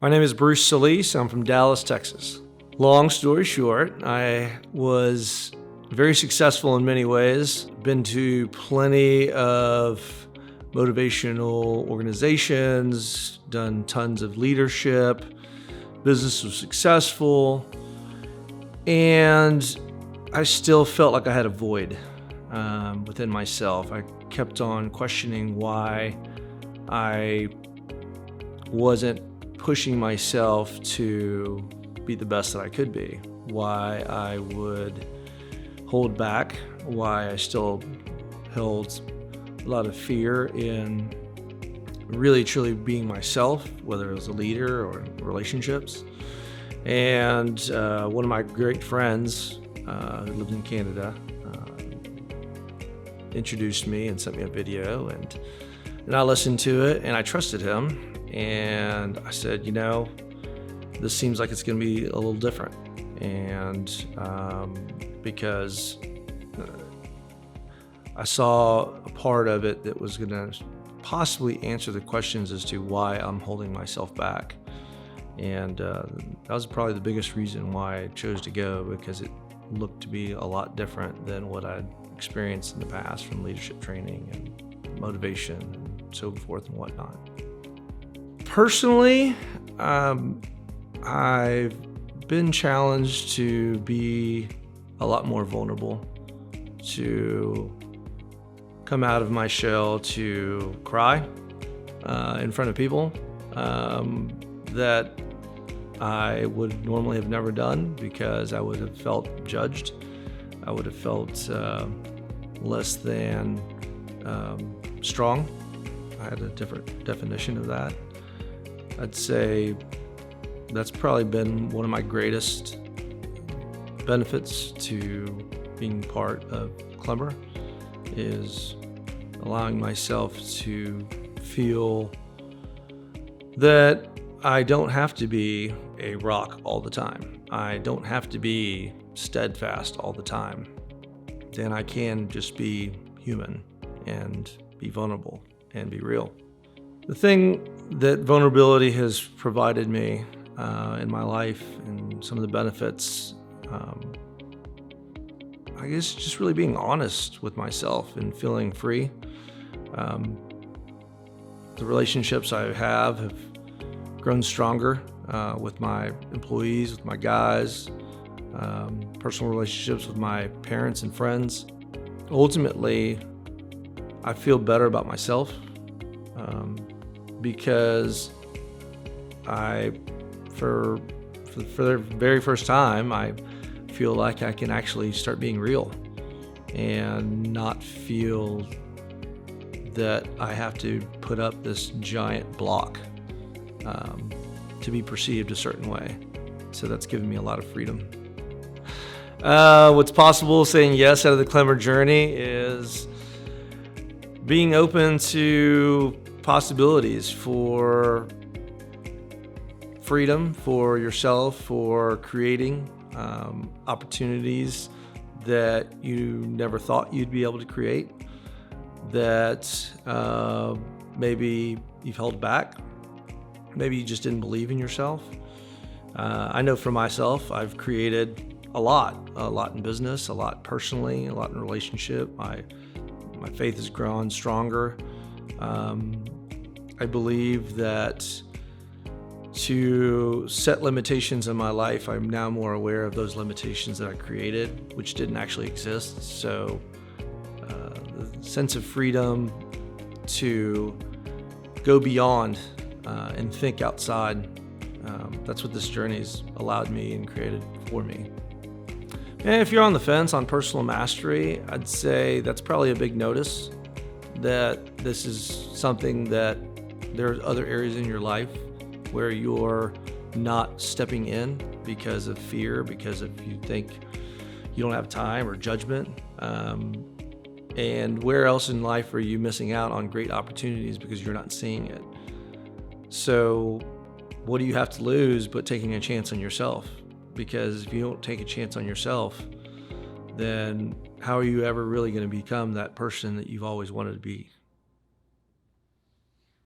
My name is Bruce Solis. I'm from Dallas, Texas. Long story short, I was very successful in many ways. Been to plenty of motivational organizations, done tons of leadership, business was successful, and I still felt like I had a void within myself. I kept on questioning why I wasn't pushing myself to be the best that I could be, why I would hold back, why I still held a lot of fear in really truly being myself, whether it was a leader or relationships. And one of my great friends who lived in Canada introduced me and sent me a video, and I listened to it and I trusted him. And I said, this seems like it's going to be a little different. And because I saw a part of it that was going to possibly answer the questions as to why I'm holding myself back. And that was probably the biggest reason why I chose to go, because it looked to be a lot different than what I'd experienced in the past from leadership training and motivation and so forth and whatnot. Personally, I've been challenged to be a lot more vulnerable, to come out of my shell, to cry in front of people that I would normally have never done, because I would have felt judged. I would have felt less than strong. I had a different definition of that. I'd say that's probably been one of my greatest benefits to being part of Clemmer, is allowing myself to feel that I don't have to be a rock all the time. I don't have to be steadfast all the time. Then I can just be human and be vulnerable and be real. The thing that vulnerability has provided me in my life and some of the benefits, I guess just really being honest with myself and feeling free. The relationships I have grown stronger with my employees, with my guys, personal relationships with my parents and friends. Ultimately, I feel better about myself because for the very first time, I feel like I can actually start being real and not feel that I have to put up this giant block to be perceived a certain way. So that's given me a lot of freedom. What's possible saying yes out of the Clemmer journey is being open to possibilities for freedom for yourself, for creating opportunities that you never thought you'd be able to create, that maybe you've held back, maybe you just didn't believe in yourself. I know for myself, I've created a lot in business, a lot personally, a lot in relationship. My faith has grown stronger. I believe that to set limitations in my life, I'm now more aware of those limitations that I created, which didn't actually exist. So the sense of freedom to go beyond and think outside, that's what this journey's allowed me and created for me. And if you're on the fence on personal mastery, I'd say that's probably a big notice that this is something that there's other areas in your life where you're not stepping in because of fear, because if you think you don't have time or judgment. And where else in life are you missing out on great opportunities because you're not seeing it? So what do you have to lose but taking a chance on yourself? Because if you don't take a chance on yourself, then how are you ever really going to become that person that you've always wanted to be?